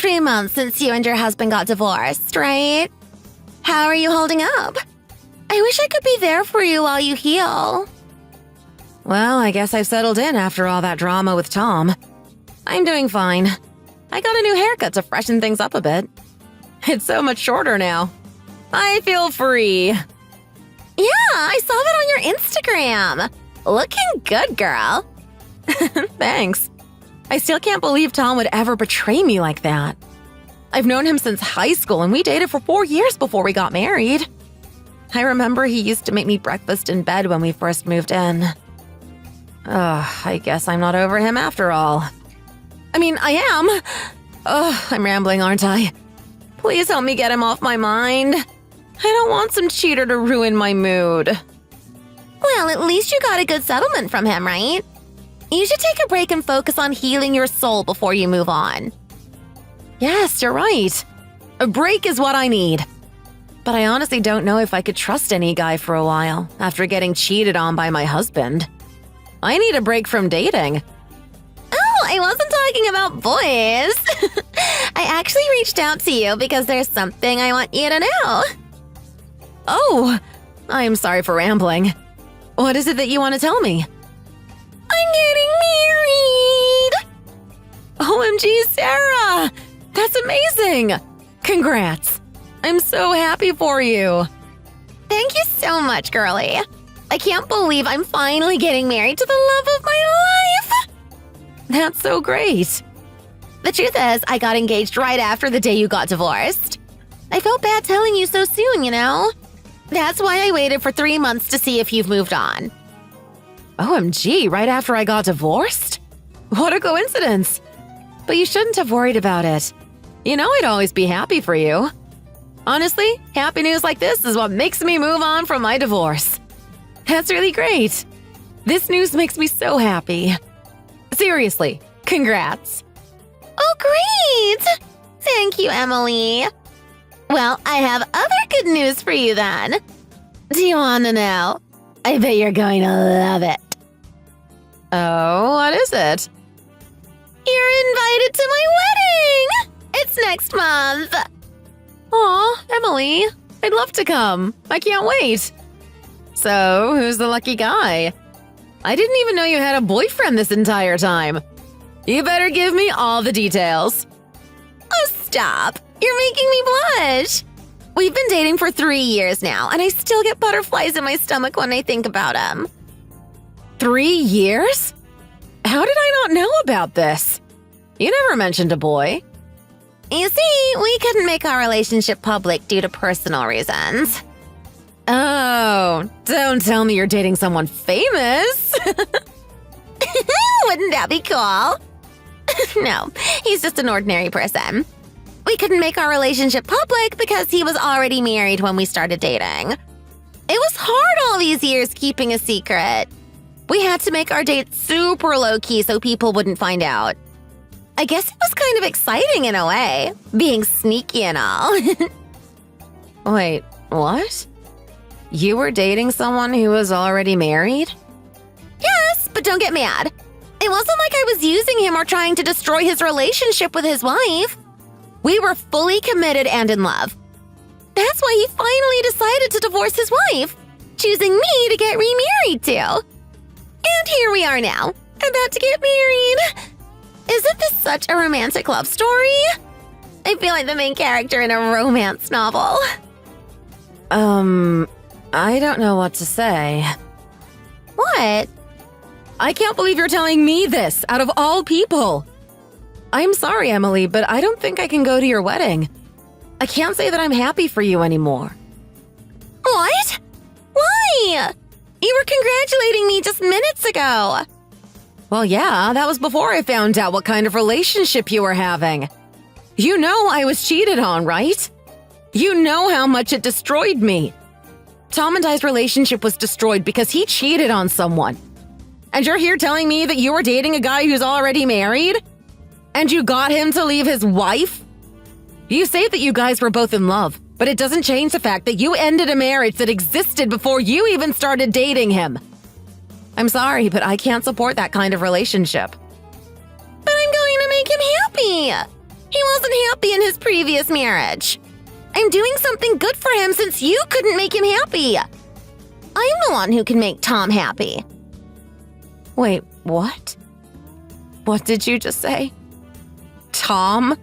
3 months since you and your husband got divorced, right? How are you holding up? I wish I could be there for you while you heal. Well, I guess I've settled in after all that drama with Tom. I'm doing fine. I got a new haircut to freshen things up a bit. It's so much shorter now. I feel free. Yeah, I saw that on your Instagram. Looking good, girl. Thanks. I still can't believe Tom would ever betray me like that. I've known him since high school and we dated for 4 years before we got married. I remember he used to make me breakfast in bed when we first moved in. I guess I'm not over him after all. I mean, I am. I'm rambling, aren't I? Please help me get him off my mind. I don't want some cheater to ruin my mood. Well, at least you got a good settlement from him, right? You should take a break and focus on healing your soul before you move on. Yes, you're right. A break is what I need. But I honestly don't know if I could trust any guy for a while after getting cheated on by my husband. I need a break from dating. Oh, I wasn't talking about boys. I actually reached out to you because there's something I want you to know. Oh, I'm sorry for rambling. What is it that you want to tell me? I'm getting married! OMG, Sarah! That's amazing! Congrats! I'm so happy for you. Thank you so much, girlie. I can't believe I'm finally getting married to the love of my life. That's so great. The truth is, I got engaged right after the day you got divorced. I felt bad telling you so soon, you know? That's why I waited for 3 months to see if you've moved on. OMG, right after I got divorced? What a coincidence. But you shouldn't have worried about it. You know I'd always be happy for you. Honestly, happy news like this is what makes me move on from my divorce. That's really great. This news makes me so happy. Seriously, congrats. Oh, great! Thank you, Emily. Well, I have other good news for you then. Do you want to know? I bet you're going to love it. Oh, what is it? You're invited to my wedding! It's next month. Aw, Emily, I'd love to come. I can't wait. So, who's the lucky guy? I didn't even know you had a boyfriend this entire time. You better give me all the details. Oh, stop. You're making me blush. We've been dating for 3 years now, and I still get butterflies in my stomach when I think about him. 3 years? How did I not know about this? You never mentioned a boy. You see, we couldn't make our relationship public due to personal reasons. Oh, don't tell me you're dating someone famous. Wouldn't that be cool? No, he's just an ordinary person. We couldn't make our relationship public because he was already married when we started dating. It was hard all these years keeping a secret. We had to make our date super low-key so people wouldn't find out. I guess it was kind of exciting in a way, being sneaky and all. Wait, what? You were dating someone who was already married? Yes, but don't get mad. It wasn't like I was using him or trying to destroy his relationship with his wife. We were fully committed and in love. That's why he finally decided to divorce his wife, choosing me to get remarried to. And here we are now, about to get married. Isn't this such a romantic love story? I feel like the main character in a romance novel. I don't know what to say. What? I can't believe you're telling me this, out of all people. I'm sorry, Emily, but I don't think I can go to your wedding. I can't say that I'm happy for you anymore. What? Why? You were congratulating me just minutes ago. Well, yeah, that was before I found out what kind of relationship you were having. You know I was cheated on, right? You know how much it destroyed me. Tom and I's relationship was destroyed because he cheated on someone. And you're here telling me that you were dating a guy who's already married? And you got him to leave his wife? You say that you guys were both in love, but it doesn't change the fact that you ended a marriage that existed before you even started dating him. I'm sorry, but I can't support that kind of relationship. But I'm going to make him happy. He wasn't happy in his previous marriage. I'm doing something good for him since you couldn't make him happy. I'm the one who can make Tom happy. Wait, what? What did you just say? Tom?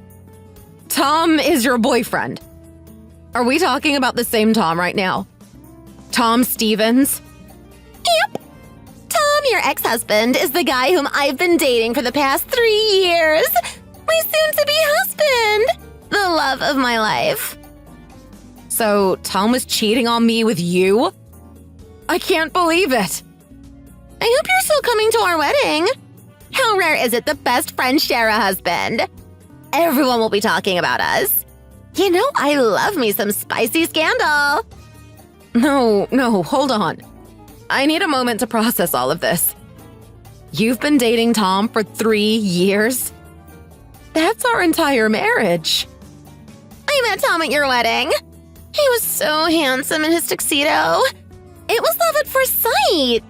Tom is your boyfriend. Are we talking about the same Tom right now? Tom Stevens? Yep. Tom, your ex-husband, is the guy whom I've been dating for the past 3 years. My soon-to-be husband. The love of my life. So Tom was cheating on me with you? I can't believe it. I hope you're still coming to our wedding. How rare is it the best friend share a husband? Everyone will be talking about us. You know, I love me some spicy scandal. No, hold on. I need a moment to process all of this. You've been dating Tom for 3 years? That's our entire marriage. I met Tom at your wedding. He was so handsome in his tuxedo. It was love at first sight.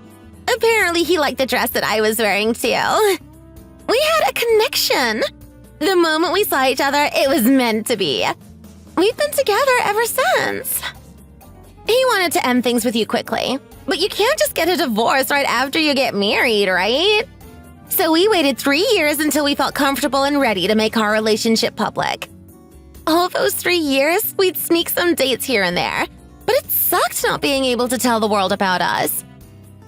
Apparently, he liked the dress that I was wearing, too. We had a connection. The moment we saw each other, it was meant to be. We've been together ever since. He wanted to end things with you quickly, but you can't just get a divorce right after you get married, right? So we waited 3 years until we felt comfortable and ready to make our relationship public. All those 3 years, we'd sneak some dates here and there, but it sucked not being able to tell the world about us.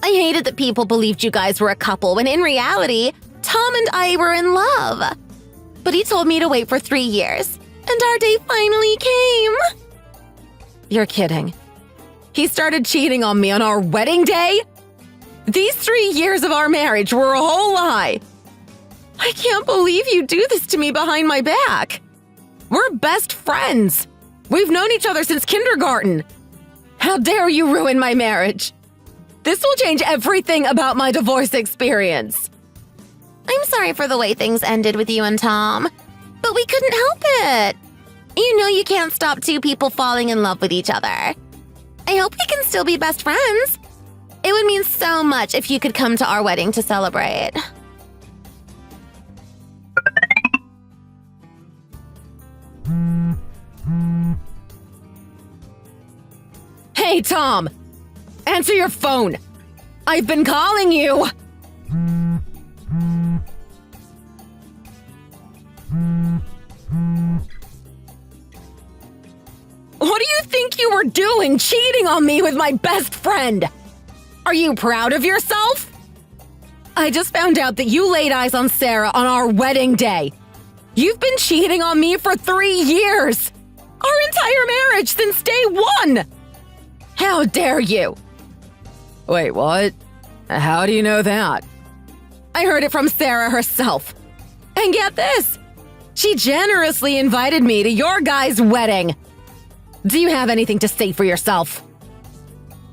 I hated that people believed you guys were a couple when in reality, Tom and I were in love. But he told me to wait for 3 years, and our day finally came. You're kidding. He started cheating on me on our wedding day? These 3 years of our marriage were a whole lie. I can't believe you do this to me behind my back. We're best friends. We've known each other since kindergarten. How dare you ruin my marriage? This will change everything about my divorce experience. I'm sorry for the way things ended with you and Tom, but we couldn't help it. You know you can't stop two people falling in love with each other. I hope we can still be best friends. It would mean so much if you could come to our wedding to celebrate. Hey, Tom! Answer your phone! I've been calling you! What do you think you were doing, cheating on me with my best friend? Are you proud of yourself? I just found out that you laid eyes on Sarah on our wedding day. You've been cheating on me for 3 years! Our entire marriage since day 1! How dare you? Wait, what? How do you know that? I heard it from Sarah herself. And get this! She generously invited me to your guy's wedding. Do you have anything to say for yourself?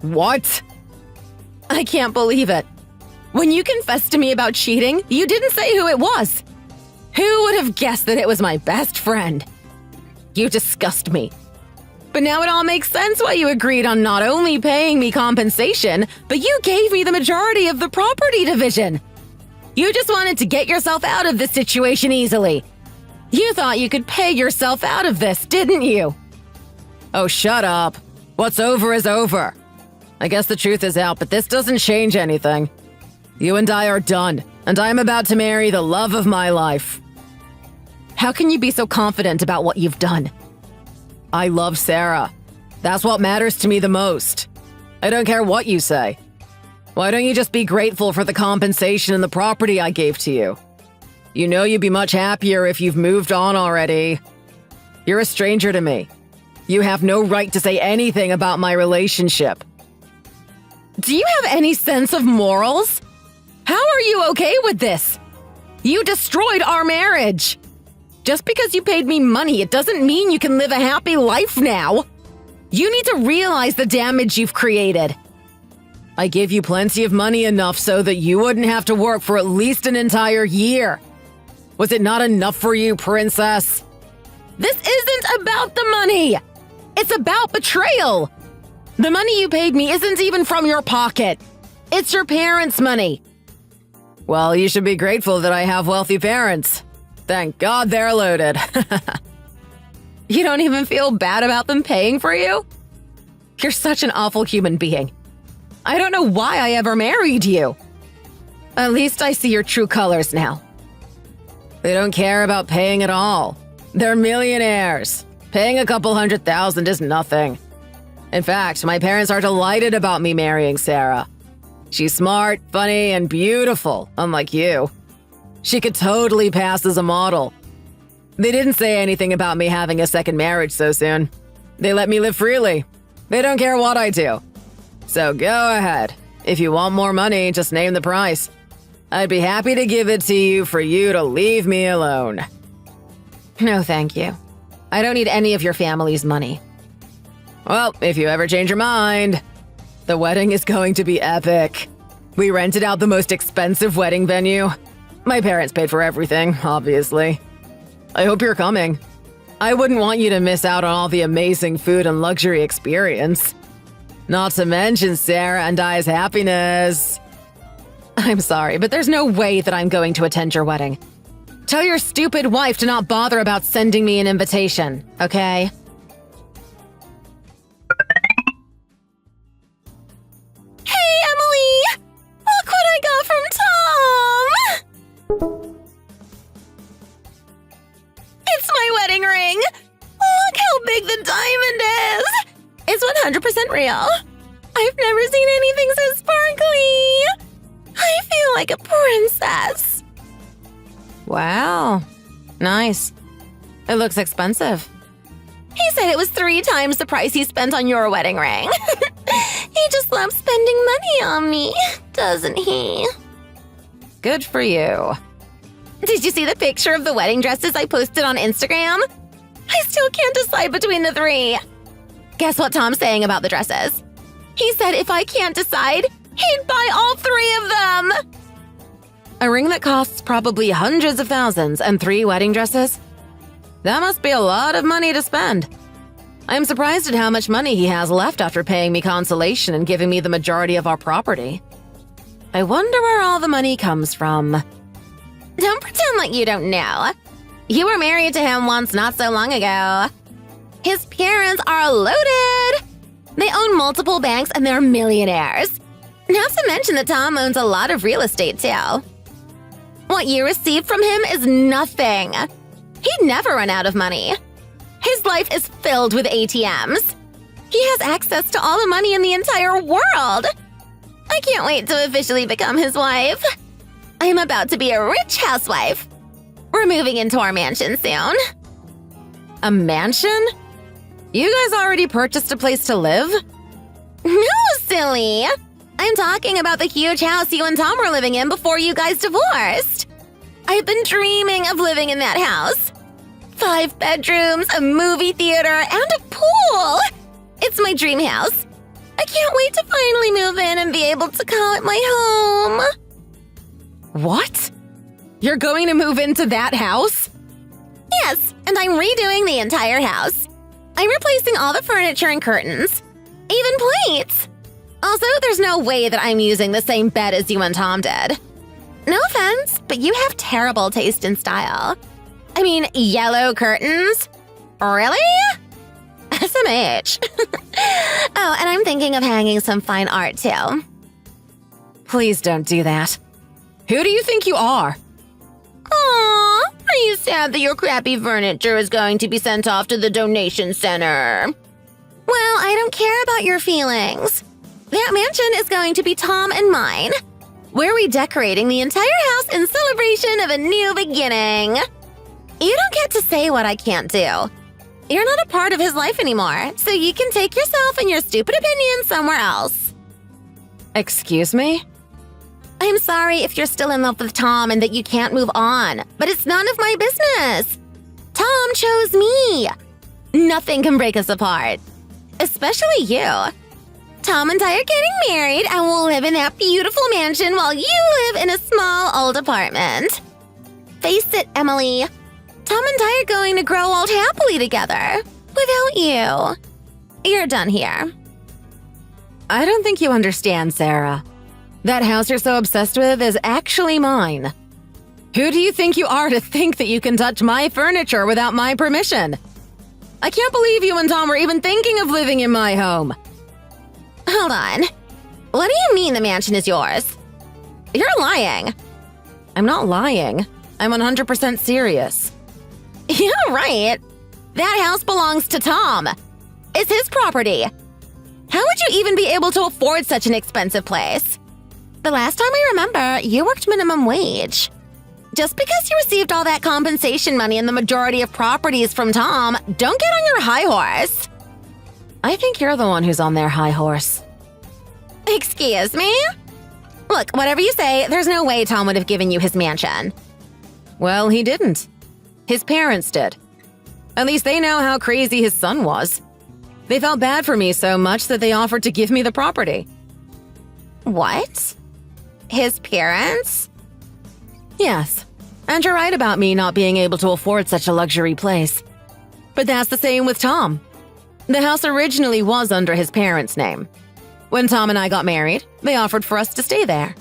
What? I can't believe it. When you confessed to me about cheating, you didn't say who it was. Who would have guessed that it was my best friend? You disgust me. But now it all makes sense why you agreed on not only paying me compensation, but you gave me the majority of the property division. You just wanted to get yourself out of this situation easily. You thought you could pay yourself out of this, didn't you? Oh, shut up. What's over is over. I guess the truth is out, but this doesn't change anything. You and I are done, and I'm about to marry the love of my life. How can you be so confident about what you've done? I love Sarah. That's what matters to me the most. I don't care what you say. Why don't you just be grateful for the compensation and the property I gave to you? You know you'd be much happier if you've moved on already. You're a stranger to me. You have no right to say anything about my relationship. Do you have any sense of morals? How are you okay with this? You destroyed our marriage. Just because you paid me money, it doesn't mean you can live a happy life now. You need to realize the damage you've created. I gave you plenty of money enough so that you wouldn't have to work for at least an entire year. Was it not enough for you, princess? This isn't about the money. It's about betrayal. The money you paid me isn't even from your pocket. It's your parents' money. Well, you should be grateful that I have wealthy parents. Thank God they're loaded. You don't even feel bad about them paying for you? You're such an awful human being. I don't know why I ever married you. At least I see your true colors now. They don't care about paying at all. They're millionaires. Paying a couple $100,000 is nothing. In fact, my parents are delighted about me marrying Sarah. She's smart, funny, and beautiful, unlike you. She could totally pass as a model. They didn't say anything about me having a second marriage so soon. They let me live freely. They don't care what I do. So go ahead. If you want more money, just name the price. I'd be happy to give it to you for you to leave me alone. No, thank you. I don't need any of your family's money. Well, if you ever change your mind, the wedding is going to be epic. We rented out the most expensive wedding venue. My parents paid for everything, obviously. I hope you're coming. I wouldn't want you to miss out on all the amazing food and luxury experience. Not to mention Sarah and I's happiness. I'm sorry, but there's no way that I'm going to attend your wedding. Tell your stupid wife to not bother about sending me an invitation, okay? Hey, Emily! Look what I got from Tom! It's my wedding ring! Look how big the diamond is! It's 100% real. I've never seen anything so sparkly! I feel like a princess. Wow. Nice. It looks expensive. He said it was 3 times the price he spent on your wedding ring. He just loves spending money on me, doesn't he? Good for you. Did you see the picture of the wedding dresses I posted on Instagram? I still can't decide between the 3. Guess what Tom's saying about the dresses? He said if I can't decide, he'd buy all 3 of them! A ring that costs probably hundreds of thousands and 3 wedding dresses? That must be a lot of money to spend. I'm surprised at how much money he has left after paying me consolation and giving me the majority of our property. I wonder where all the money comes from. Don't pretend like you don't know. You were married to him once not so long ago. His parents are loaded. They own multiple banks and they're millionaires. Not to mention that Tom owns a lot of real estate too. What you receive from him is nothing. He'd never run out of money. His life is filled with ATMs. He has access to all the money in the entire world. I can't wait to officially become his wife. I'm about to be a rich housewife. We're moving into our mansion soon. A mansion? You guys already purchased a place to live? No, silly. I'm talking about the huge house you and Tom were living in before you guys divorced. I've been dreaming of living in that house. 5 bedrooms, a movie theater, and a pool. It's my dream house. I can't wait to finally move in and be able to call it my home. What? You're going to move into that house? Yes, and I'm redoing the entire house. I'm replacing all the furniture and curtains, even plates. Also, there's no way that I'm using the same bed as you and Tom did. No offense, but you have terrible taste in style. I mean, yellow curtains? Really? SMH. Oh, and I'm thinking of hanging some fine art too. Please don't do that. Who do you think you are? Aww, are you sad that your crappy furniture is going to be sent off to the donation center? Well, I don't care about your feelings. That mansion is going to be Tom and mine. We're redecorating the entire house in celebration of a new beginning. You don't get to say what I can't do. You're not a part of his life anymore, so you can take yourself and your stupid opinion somewhere else. Excuse me? I'm sorry if you're still in love with Tom and that you can't move on, but it's none of my business. Tom chose me. Nothing can break us apart, especially you. Tom and I are getting married and we'll live in that beautiful mansion while you live in a small old apartment. Face it, Emily. Tom and I are going to grow old happily together without you. You're done here. I don't think you understand, Sarah. That house you're so obsessed with is actually mine. Who do you think you are to think that you can touch my furniture without my permission? I can't believe you and Tom were even thinking of living in my home. Hold on. What do you mean the mansion is yours? You're lying. I'm not lying. I'm 100% serious. Yeah, right. That house belongs to Tom. It's his property. How would you even be able to afford such an expensive place? The last time I remember, you worked minimum wage. Just because you received all that compensation money and the majority of properties from Tom, don't get on your high horse. I think you're the one who's on their high horse. Excuse me? Look, whatever you say, there's no way Tom would have given you his mansion. Well, he didn't. His parents did. At least they know how crazy his son was. They felt bad for me so much that they offered to give me the property. What? His parents? Yes. And you're right about me not being able to afford such a luxury place. But that's the same with Tom. The house originally was under his parents' name. When Tom and I got married, they offered for us to stay there.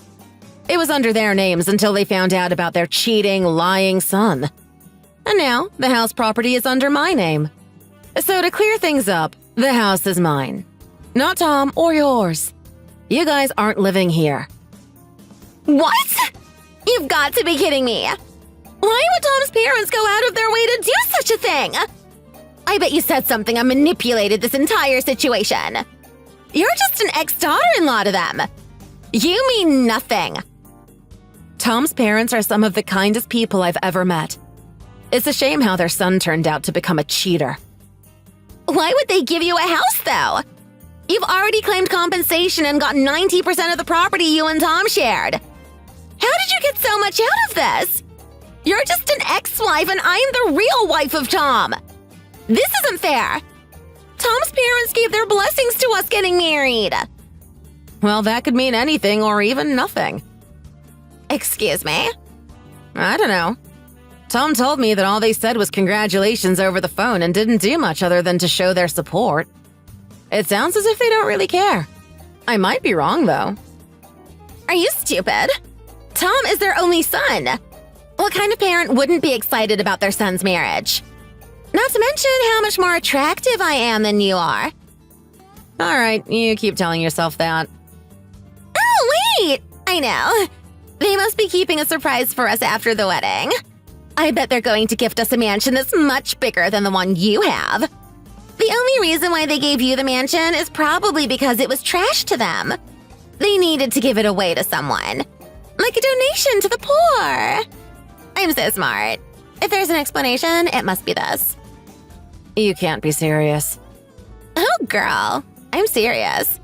It was under their names until they found out about their cheating, lying son. And now, the house property is under my name. So to clear things up, the house is mine. Not Tom or yours. You guys aren't living here. What? You've got to be kidding me. Why would Tom's parents go out of their way to do such a thing? I bet you said something and manipulated this entire situation. You're just an ex-daughter-in-law to them. You mean nothing. Tom's parents are some of the kindest people I've ever met. It's a shame how their son turned out to become a cheater. Why would they give you a house, though? You've already claimed compensation and got 90% of the property you and Tom shared. How did you get so much out of this? You're just an ex-wife and I'm the real wife of Tom. This isn't fair. Tom's parents gave their blessings to us getting married. Well, that could mean anything or even nothing. Excuse me? I don't know. Tom told me that all they said was congratulations over the phone and didn't do much other than to show their support. It sounds as if they don't really care. I might be wrong, though. Are you stupid? Tom is their only son. What kind of parent wouldn't be excited about their son's marriage? Not to mention how much more attractive I am than you are. All right, you keep telling yourself that. Oh, wait! I know. They must be keeping a surprise for us after the wedding. I bet they're going to gift us a mansion that's much bigger than the one you have. The only reason why they gave you the mansion is probably because it was trash to them. They needed to give it away to someone. Like a donation to the poor. I'm so smart. If there's an explanation, it must be this. You can't be serious. Oh, girl. I'm serious.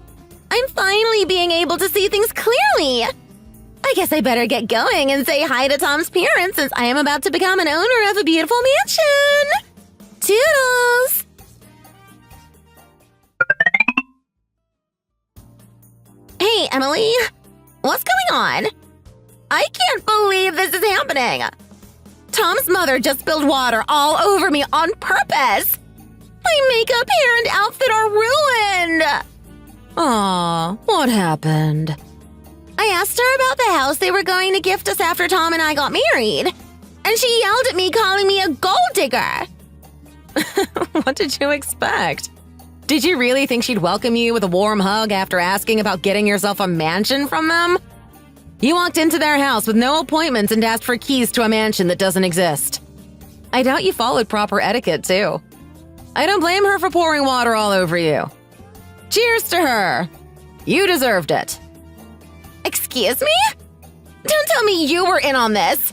I'm finally being able to see things clearly. I guess I better get going and say hi to Tom's parents since I am about to become an owner of a beautiful mansion. Toodles! Hey, Emily. What's going on? I can't believe this is happening. Tom's mother just spilled water all over me on purpose. My makeup, hair, and outfit are ruined. Aw, what happened? I asked her about the house they were going to gift us after Tom and I got married. And she yelled at me, calling me a gold digger. What did you expect? Did you really think she'd welcome you with a warm hug after asking about getting yourself a mansion from them? You walked into their house with no appointments and asked for keys to a mansion that doesn't exist. I doubt you followed proper etiquette, too. I don't blame her for pouring water all over you. Cheers to her! You deserved it. Excuse me? Don't tell me you were in on this.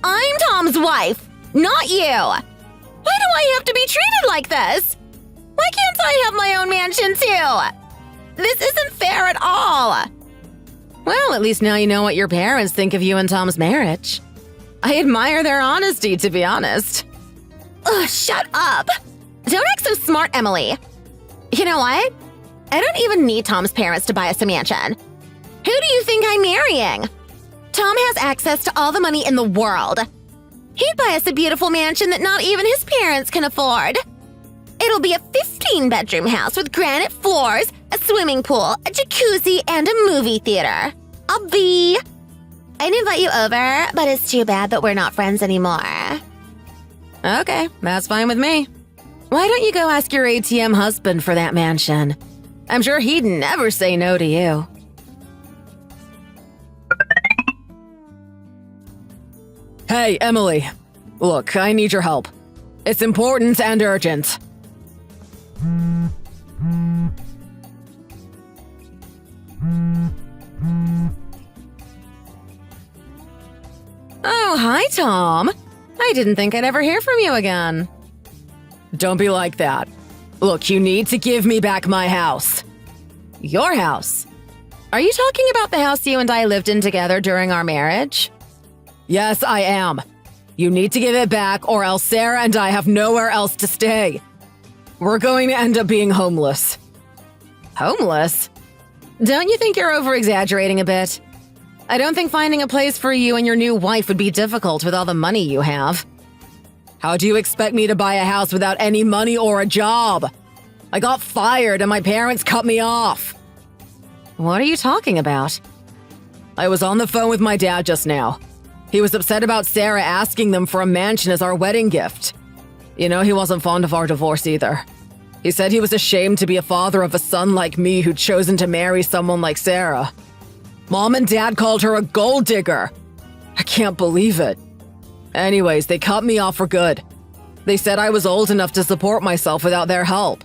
I'm Tom's wife, not you. Why do I have to be treated like this? Why can't I have my own mansion too? This isn't fair at all. Well, at least now you know what your parents think of you and Tom's marriage. I admire their honesty, to be honest. Ugh, shut up. Don't act so smart, Emily. You know what? I don't even need Tom's parents to buy us a mansion. Who do you think I'm marrying? Tom has access to all the money in the world. He'd buy us a beautiful mansion that not even his parents can afford. It'll be a 15-bedroom house with granite floors, a swimming pool, a jacuzzi, and a movie theater. I'd invite you over, but it's too bad that we're not friends anymore. Okay, that's fine with me. Why don't you go ask your ATM husband for that mansion? I'm sure he'd never say no to you. Hey, Emily. Look, I need your help. It's important and urgent. Oh, hi, Tom. I didn't think I'd ever hear from you again. Don't be like that. Look, you need to give me back my house. Your house? Are you talking about the house you and I lived in together during our marriage? Yes, I am. You need to give it back, or else Sarah and I have nowhere else to stay. We're going to end up being homeless. Homeless? Don't you think you're over-exaggerating a bit? I don't think finding a place for you and your new wife would be difficult with all the money you have. How do you expect me to buy a house without any money or a job? I got fired and my parents cut me off. What are you talking about? I was on the phone with my dad just now. He was upset about Sarah asking them for a mansion as our wedding gift. You know, he wasn't fond of our divorce either. He said he was ashamed to be a father of a son like me who'd chosen to marry someone like Sarah. Mom and Dad called her a gold digger. I can't believe it. Anyways, they cut me off for good. They said I was old enough to support myself without their help.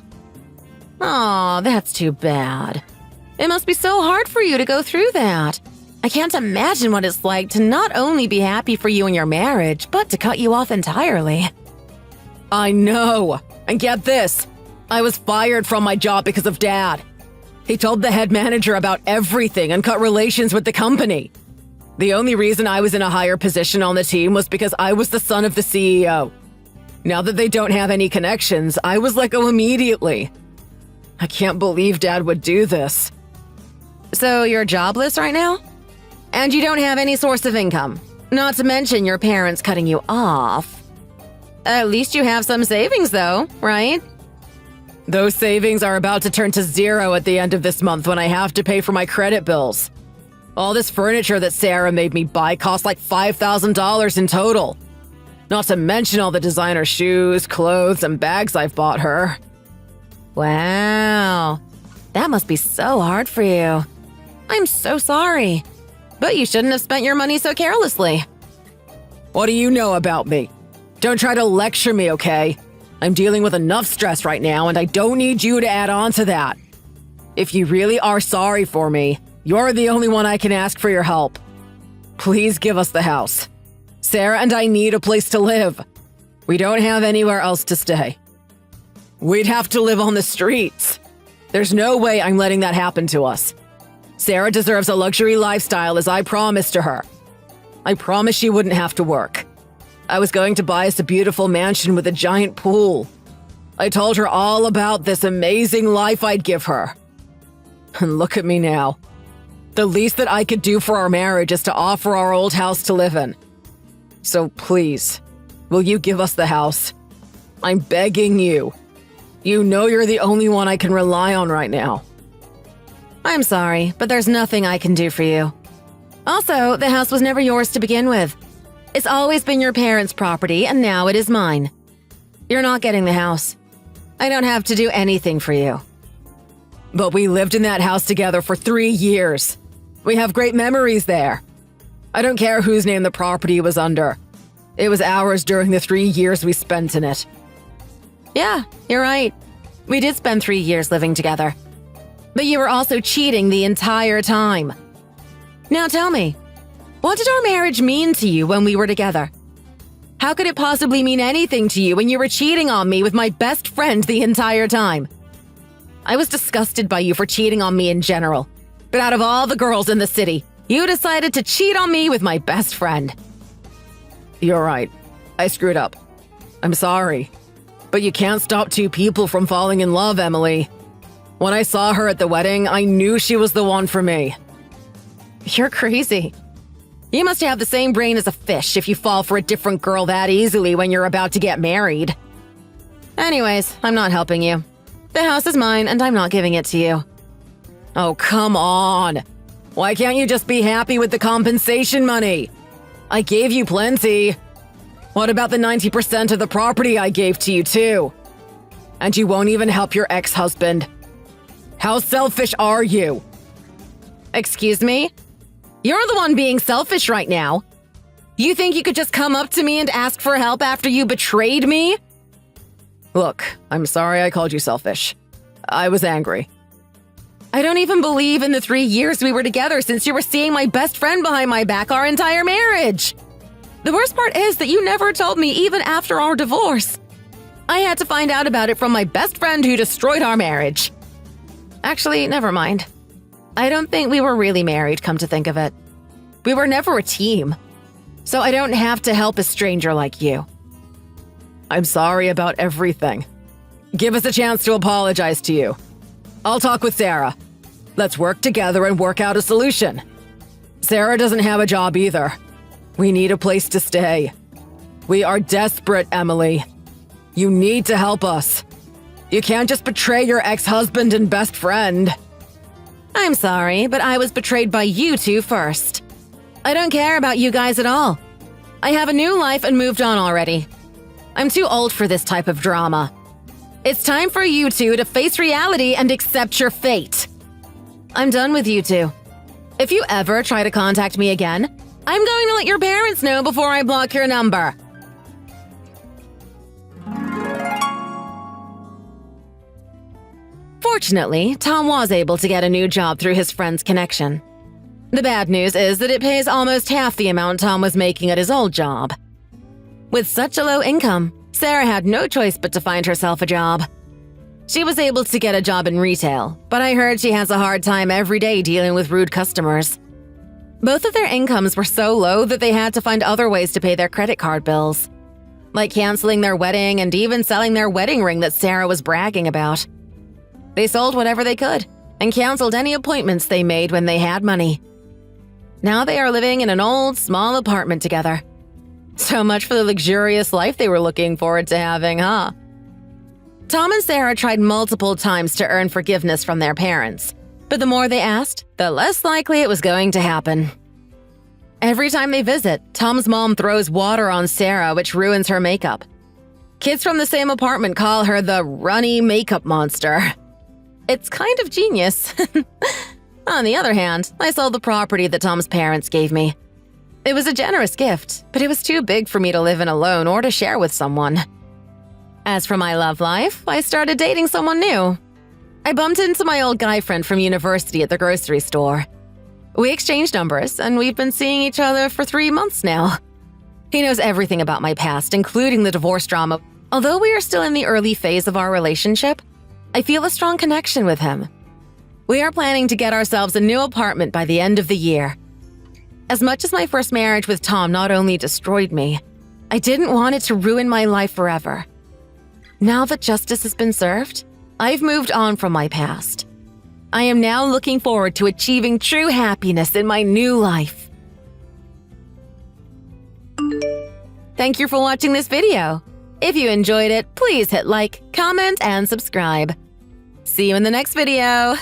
Aw, that's too bad. It must be so hard for you to go through that. I can't imagine what it's like to not only be happy for you in your marriage, but to cut you off entirely. I know. And get this. I was fired from my job because of Dad. He told the head manager about everything and cut relations with the company. The only reason I was in a higher position on the team was because I was the son of the CEO. Now that they don't have any connections, I was let go immediately. I can't believe Dad would do this. So you're jobless right now? And you don't have any source of income? Not to mention your parents cutting you off. At least you have some savings though, right? Those savings are about to turn to zero at the end of this month when I have to pay for my credit bills. All this furniture that Sarah made me buy cost like $5,000 in total. Not to mention all the designer shoes, clothes, and bags I've bought her. Wow. That must be so hard for you. I'm so sorry. But you shouldn't have spent your money so carelessly. What do you know about me? Don't try to lecture me, okay? I'm dealing with enough stress right now, and I don't need you to add on to that. If you really are sorry for me, you're the only one I can ask for your help. Please give us the house. Sarah and I need a place to live. We don't have anywhere else to stay. We'd have to live on the streets. There's no way I'm letting that happen to us. Sarah deserves a luxury lifestyle as I promised to her. I promised she wouldn't have to work. I was going to buy us a beautiful mansion with a giant pool. I told her all about this amazing life I'd give her. And look at me now. The least that I could do for our marriage is to offer our old house to live in. So please, will you give us the house? I'm begging you. You know you're the only one I can rely on right now. I'm sorry, but there's nothing I can do for you. Also, the house was never yours to begin with. It's always been your parents' property, and now it is mine. You're not getting the house. I don't have to do anything for you. But we lived in that house together for 3 years. We have great memories there. I don't care whose name the property was under. It was ours during the 3 years we spent in it. Yeah, you're right. We did spend 3 years living together. But you were also cheating the entire time. Now tell me, what did our marriage mean to you when we were together? How could it possibly mean anything to you when you were cheating on me with my best friend the entire time? I was disgusted by you for cheating on me in general. But out of all the girls in the city, you decided to cheat on me with my best friend. You're right. I screwed up. I'm sorry. But you can't stop two people from falling in love, Emily. When I saw her at the wedding, I knew she was the one for me. You're crazy. You must have the same brain as a fish if you fall for a different girl that easily when you're about to get married. Anyways, I'm not helping you. The house is mine and I'm not giving it to you. Oh, come on. Why can't you just be happy with the compensation money? I gave you plenty. What about the 90% of the property I gave to you too? And you won't even help your ex-husband. How selfish are you? Excuse me? You're the one being selfish right now. You think you could just come up to me and ask for help after you betrayed me? Look, I'm sorry I called you selfish. I was angry. I don't even believe in the 3 years we were together since you were seeing my best friend behind my back our entire marriage. The worst part is that you never told me even after our divorce. I had to find out about it from my best friend who destroyed our marriage. Actually, never mind. I don't think we were really married, come to think of it. We were never a team. So I don't have to help a stranger like you. I'm sorry about everything. Give us a chance to apologize to you. I'll talk with Sarah. Let's work together and work out a solution. Sarah doesn't have a job either. We need a place to stay. We are desperate, Emily. You need to help us. You can't just betray your ex-husband and best friend. I'm sorry, but I was betrayed by you two first. I don't care about you guys at all. I have a new life and moved on already. I'm too old for this type of drama. It's time for you two to face reality and accept your fate. I'm done with you two. If you ever try to contact me again, I'm going to let your parents know before I block your number. Fortunately, Tom was able to get a new job through his friend's connection. The bad news is that it pays almost half the amount Tom was making at his old job. With such a low income, Sarah had no choice but to find herself a job. She was able to get a job in retail, but I heard she has a hard time every day dealing with rude customers. Both of their incomes were so low that they had to find other ways to pay their credit card bills, like canceling their wedding and even selling their wedding ring that Sarah was bragging about. They sold whatever they could and canceled any appointments they made when they had money. Now they are living in an old, small apartment together. So much for the luxurious life they were looking forward to having, huh? Tom and Sarah tried multiple times to earn forgiveness from their parents, but the more they asked, the less likely it was going to happen. Every time they visit, Tom's mom throws water on Sarah, which ruins her makeup. Kids from the same apartment call her the runny makeup monster. It's kind of genius. On the other hand, I sold the property that Tom's parents gave me. It was a generous gift, but it was too big for me to live in alone or to share with someone. As for my love life, I started dating someone new. I bumped into my old guy friend from university at the grocery store. We exchanged numbers, and we've been seeing each other for 3 months now. He knows everything about my past, including the divorce drama. Although we are still in the early phase of our relationship, I feel a strong connection with him. We are planning to get ourselves a new apartment by the end of the year. As much as my first marriage with Tom not only destroyed me, I didn't want it to ruin my life forever. Now that justice has been served, I've moved on from my past. I am now looking forward to achieving true happiness in my new life. Thank you for watching this video. If you enjoyed it, please hit like, comment, and subscribe. See you in the next video.